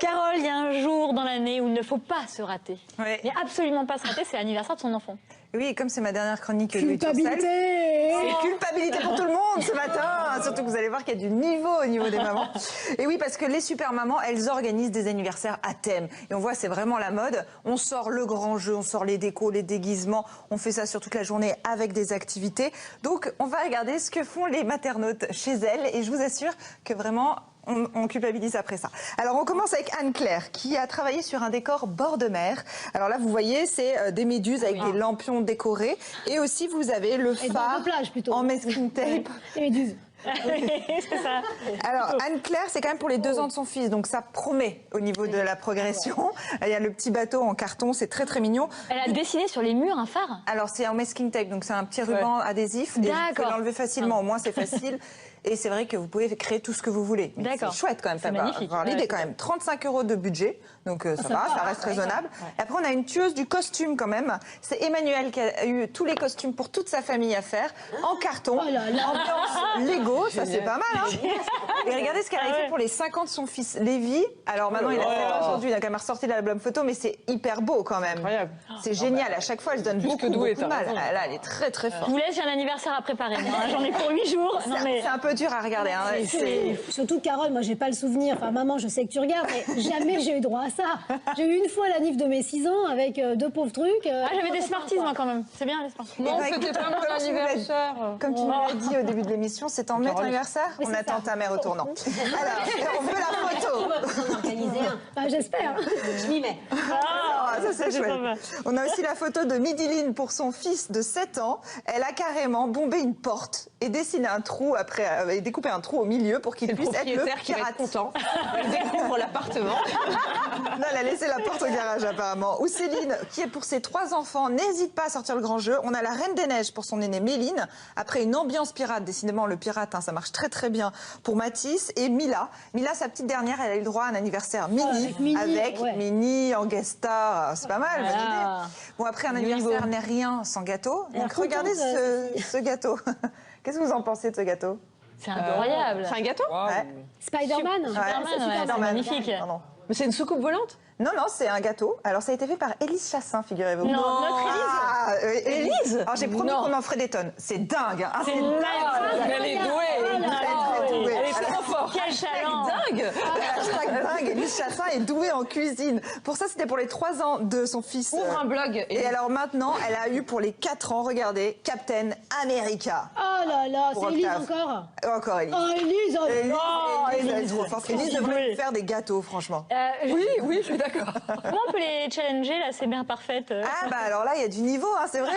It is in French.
Carole, il y a un jour dans l'année où il ne faut pas se rater. Ouais. Mais absolument pas se rater, c'est l'anniversaire de son enfant. Oui, et comme c'est ma dernière chronique Culpabilité. c'est culpabilité pour tout le monde ce matin. Surtout que vous allez voir qu'il y a du niveau au niveau des mamans. Et oui, parce que les super mamans, elles organisent des anniversaires à thème. Et on voit, c'est vraiment la mode. On sort le grand jeu, on sort les décos, les déguisements. On fait ça sur toute la journée avec des activités. Donc, on va regarder ce que font les maternautes chez elles. Et je vous assure que vraiment, on culpabilise après ça. Alors, on commence avec Anne-Claire, qui a travaillé sur un décor bord de mer. Alors là, vous voyez, c'est des méduses avec des lampions décorés. Et aussi, vous avez le phare de plage, plutôt. en masking tape. Les méduses. C'est ça. Alors, Anne-Claire, c'est quand même pour les 2 ans de son fils, donc ça promet au niveau de la progression. Il y a le petit bateau en carton, c'est très très mignon. Elle a dessiné sur les murs un phare. Alors, c'est en masking tape, donc c'est un petit ruban adhésif. Et vous pouvez l'enlever facilement, au moins c'est facile. Et c'est vrai que vous pouvez créer tout ce que vous voulez. C'est chouette quand même. C'est magnifique. L'idée quand même, 35 € de budget, donc ça va, ça reste raisonnable. Et après, on a une tueuse du costume quand même. C'est Emmanuel qui a eu tous les costumes pour toute sa famille à faire, en carton, ambiance Lego, ça c'est pas mal. Hein. Et regardez ce qu'elle a fait pour les 5 ans de son fils Lévi. Alors maintenant, il a fait aujourd'hui, donc elle m'a ressorti l'album photo, mais c'est hyper beau quand même. C'est génial, à chaque fois, elle se donne beaucoup de mal. Là, elle est très très forte. Je vous laisse, j'ai un anniversaire à préparer. J'en ai pour 8 jours. C'est un peu dur à regarder. Hein. Surtout Carole, moi j'ai pas le souvenir. Enfin maman, je sais que tu regardes, mais jamais j'ai eu droit à ça. J'ai eu une fois la nif de mes 6 ans avec 2 pauvres trucs. J'avais des Smarties moi quand même. C'est bien les Smarties. Non, c'était pas mon anniversaire. Comme tu nous l'as dit au début de l'émission, c'est en mai ton anniversaire. On attend ta mère au tournant. Alors, on veut la photo. J'espère. Je m'y mets. Ça c'est chouette. On a aussi la photo de Midiline pour son fils de 7 ans. Elle a carrément bombé une porte et dessiné un trou après, et découpé un trou au milieu pour qu'il puisse être le qui va être pirate. content. Il découvre l'appartement. Non, elle a laissé la porte au garage apparemment. Ou Céline, qui est pour ses 3 enfants, n'hésite pas à sortir le grand jeu. On a la Reine des Neiges pour son aîné Méline. Après une ambiance pirate, décidément le pirate, hein, ça marche très très bien pour Mathis. Et Mila, sa petite dernière, elle a eu le droit à un anniversaire mini, avec Mini en guest star. C'est pas mal, bonne idée. Bon, après un anniversaire n'est rien sans gâteau. Donc regardez ce gâteau. Qu'est-ce que vous en pensez de ce gâteau? C'est incroyable. C'est un gâteau? Spider-Man. C'est magnifique. Mais c'est une soucoupe volante? Non, c'est un gâteau. Alors, ça a été fait par Élise Chassin, figurez-vous. Non, notre Élise. Élise. Alors, j'ai promis qu'on en ferait des tonnes. C'est dingue. Hein, c'est dingue. Elle est douée. Elle est trop forte. Quel talent. Dingue. Dingue. Élise Chassin est douée en cuisine. Pour ça, c'était pour les 3 ans de son fils. Ouvre un blog. Et alors maintenant, elle a eu pour les 4 ans, regardez, Captain America. Oh là là, c'est Élise encore. Encore Élise. Oh Élise. Élise, elle est trop forte. Élise devrait faire des gâteaux, franchement. Oui, je suis d'accord. Comment on peut les challenger, là, ces mères parfaites Ah bah alors là, il y a du niveau, hein, c'est vrai.